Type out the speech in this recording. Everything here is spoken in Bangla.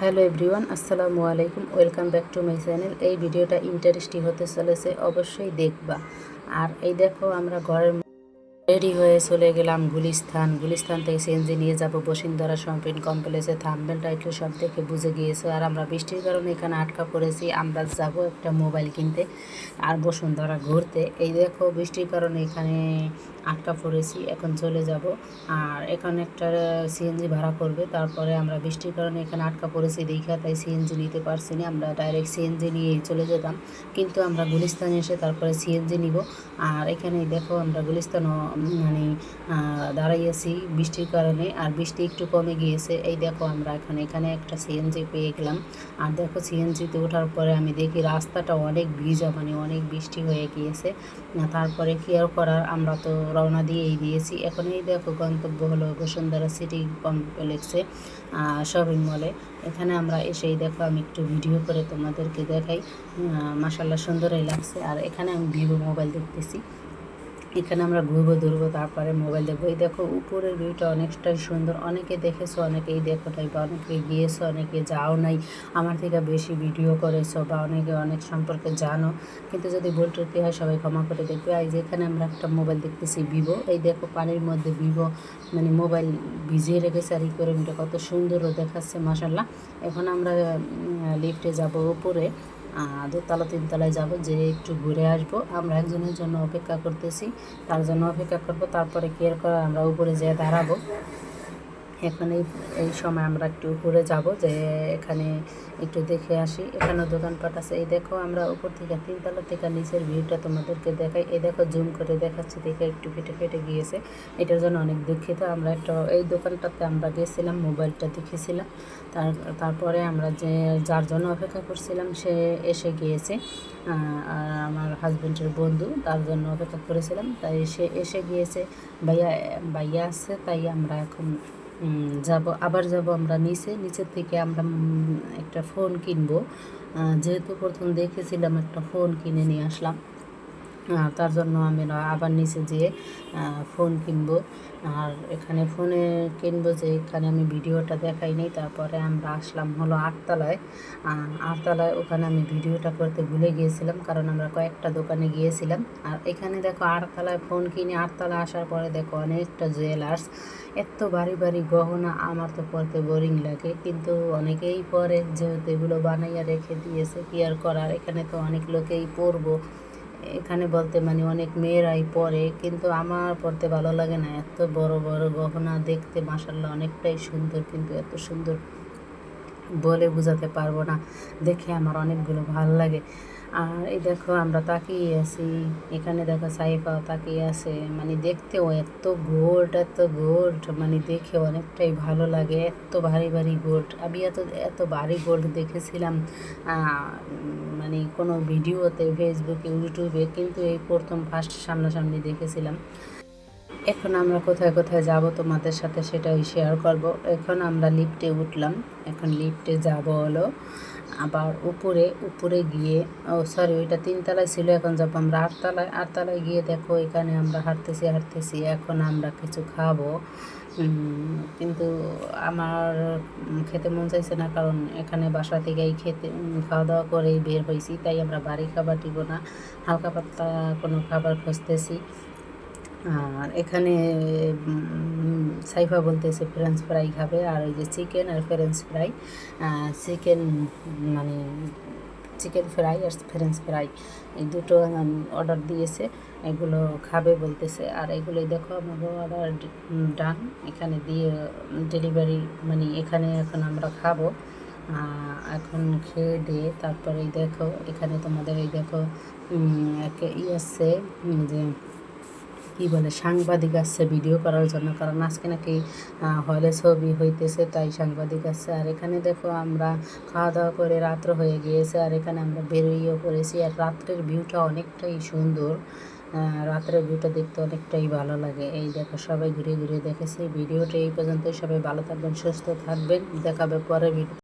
হ্যালো এভরিওয়ান, আসসালামু আলাইকুম। Welcome back to my channel. এই ভিডিওটা ইন্টারেস্টিং হতে চলেছে, অবশ্যই দেখবা। আর এই দেখো, আমরা ঘরের রেডি হয়ে চলে গেলাম গুলিস্তান থেকে সিএনজি নিয়ে যাব বসুন্ধরা শপিং কমপ্লেক্সে। থাম্বনেল টাইটেল সব থেকে বুঝে গিয়েছে। আর আমরা বৃষ্টির কারণে এখানে আটকা পড়েছি। আমরা যাব একটা মোবাইল কিনতে আর বসুন্ধরা ঘুরতে। এই দেখো, বৃষ্টির কারণে এখানে আটকা পড়েছি, এখন চলে যাব। আর এখানে একটা সিএনজি ভাড়া করবে, তারপরে আমরা বৃষ্টির কারণে এখানে আটকা পড়েছি দেখা, তাই সিএনজি নিতে পারছি না। আমরা ডাইরেক্ট সিএনজি নিয়েই চলে যেতাম, কিন্তু আমরা গুলিস্তানে এসে তারপরে সিএনজি নিব। আর এখানে দেখো, আমরা গুলিস্তান মানে দাঁড়াইয়াছি বৃষ্টির কারণে, আর বৃষ্টি একটু কমে গিয়েছে। এই দেখো, আমরা এখানে একটা সিএনজি পেয়ে গেলাম। আর দেখো, সিএনজিতে ওঠার পরে আমি দেখি রাস্তাটা অনেক ভিজা, মানে অনেক বৃষ্টি হয়ে গিয়েছে। তারপরে কি আর করার, আমরা তো রওনা দিয়েই দিয়েছি। এখন এই দেখো, গন্তব্য হলো বসুন্ধরা সিটি কমপ্লেক্সে শপিং মলে। এখানে আমরা এসেই দেখো, আমি একটু ভিডিও করে তোমাদেরকে দেখাই। মাশাল্লাহ সুন্দরই লাগছে। আর এখানে আমি ভিভো মোবাইল দেখতেছি। এখানে আমরা ঘুরবো তারপরে মোবাইল দেখবো। এই দেখো, উপরের ভিউটা অনেকটাই সুন্দর। অনেকে দেখেছো, অনেকেই দেখো নাই, বা অনেকে গিয়েছো, অনেকে যাও নাই, আমার থেকে বেশি ভিডিও করেছো, বা অনেকে অনেক সম্পর্কে জানো। কিন্তু যদি ভুল ত্রুটি হয়, সবাই ক্ষমা করে দেখবে। এই যে এখানে আমরা একটা মোবাইল দেখতেছি ভিভো। এই দেখো, পানির মধ্যে ভিভো মানে মোবাইল ভিজিয়ে রেখেছে, আর এই করে কত সুন্দরও দেখাচ্ছে মাশাল্লাহ। এখন আমরা লিফটে যাব উপরে, দোতলা তিনতলায় যাব, যে একটু ঘুরে আসবো। আমরা একজনের জন্য অপেক্ষা করতেছি, তার জন্য অপেক্ষা করব, তারপরে কেয়ার করে আমরা উপরে যেয়ে দাঁড়াবো। এখন এই সময় আমরা একটু উপরে যাব, যে এখানে একটু দেখে আসি। এখানেও দোকানপাট আছে। এই দেখো, আমরা উপর থেকে তিনতলা থেকে নিচের ভিউটা তোমাদেরকে দেখাই। এই দেখো, জুম করে দেখাচ্ছি, দেখে একটু ফেটে গিয়েছে, এটার জন্য অনেক দুঃখিত। আমরা এই দোকানটাতে আমরা গেছিলাম, মোবাইলটা দেখেছিলাম। তারপরে আমরা যার জন্য অপেক্ষা করছিলাম সে এসে গিয়েছে। আর আমার হাজব্যান্ডের বন্ধু, তার জন্য অপেক্ষা করেছিলাম, তাই সে এসে গিয়েছে। ভাইয়া আসছে, তাই আমরা এখন আবার যাব আমরা নিচের থেকে আমরা একটা ফোন কিনবো। যেহেতু প্রথম দেখেছিলাম, একটা ফোন কিনে নিয়ে আসলাম। তার জন্য আমি আবার নিচে যেয়ে ফোন কিনবো। আর এখানে ফোনে কিনবো, যে এখানে আমি ভিডিওটা দেখাই নি। তারপরে আমরা আসলাম হলো আটতলায়। ওখানে আমি ভিডিওটা করতে ভুলে গিয়েছিলাম, কারণ আমরা কয়েকটা দোকানে গিয়েছিলাম। আর এখানে দেখো, আটতলায় ফোন কিনে আটতলায় আসার পরে দেখো অনেকটা জুয়েলার্স, এত ভারী গহনা। আমার তো পরতে বোরিং লাগে, কিন্তু অনেকেই পরে, যেহেতু এগুলো বানাইয়া রেখে দিয়েছে, কি আর করার। এখানে তো অনেক লোকেই পরবো, এখানে বলতে মানে অনেক মেয়েরাই পরে, কিন্তু আমার পরতে ভালো লাগে না। এত বড় গহনা দেখতে মাশাল্লাহ অনেকটাই সুন্দর, কিন্তু এত সুন্দর বলে বোঝাতে পারবো না। দেখে আমার অনেকগুলো ভালো লাগে। আর এই দেখো, আমরা তাকিয়ে আছি। এখানে দেখো, সাইফাও তাকিয়ে আছে, মানে দেখতেও এত গোল্ড, মানে দেখে অনেকটাই ভালো লাগে। এত ভারী গোল্ড, আমি এত ভারী গোল্ড দেখেছিলাম মানে কোনো ভিডিওতে, ফেসবুকে, ইউটিউবে, কিন্তু এই প্রথম ফার্স্ট সামনাসামনি দেখেছিলাম। এখন আমরা কোথায় যাব তোমাদের সাথে সেটাই শেয়ার করব। এখন আমরা লিফটে উঠলাম, এখন লিফটে যাব হলো আবার উপরে গিয়ে, সরি, ওইটা তিনতলায় ছিল, এখন যাব আমরা আটতলায় গিয়ে দেখো, এখানে আমরা হাঁটতেছি। এখন আমরা কিছু খাবো, কিন্তু আমার খেতে মন চাইছে না, কারণ এখানে বাসা থেকেই খাওয়া দাওয়া করেই বের হয়েছি, তাই আমরা বাড়ি খাবার দিব না, হালকা পাতলা কোনো খাবার খুঁজতেছি। আর এখানে সাইফা বলতেছে ফ্রেঞ্চ ফ্রাই খাবে, আর ওই যে চিকেন আর ফ্রেঞ্চ ফ্রাই, চিকেন মানে চিকেন ফ্রাই আর ফ্রেঞ্চ ফ্রাই, এই দুটো অর্ডার দিয়েছে, এগুলো খাবে বলতেছে। আর এগুলোই দেখো, আমারও অর্ডার ডান, এখানে দিয়ে ডেলিভারি, মানে এখানে এখন আমরা খাবো। এখন খেয়ে দিয়ে তারপরে দেখো, এখানে তোমাদের এই দেখো একটা আছে, যে কী বলে, সাংবাদিক আসছে ভিডিও করার জন্য, কারণ আজকে নাকি হলে ছবি হইতেছে, তাই সাংবাদিক আসছে। আর এখানে দেখো, আমরা খাওয়া দাওয়া করে রাত্র হয়ে গিয়েছে, আর এখানে আমরা বেরোইও পড়েছি। আর রাত্রের ভিউটা অনেকটাই সুন্দর, রাত্রের ভিউটা দেখতে অনেকটাই ভালো লাগে। এই দেখো, সবাই ঘুরে দেখেছি। ভিডিওটা এই পর্যন্তই। সবাই ভালো থাকবেন, সুস্থ থাকবেন, দেখাবে পরের ভিডিও।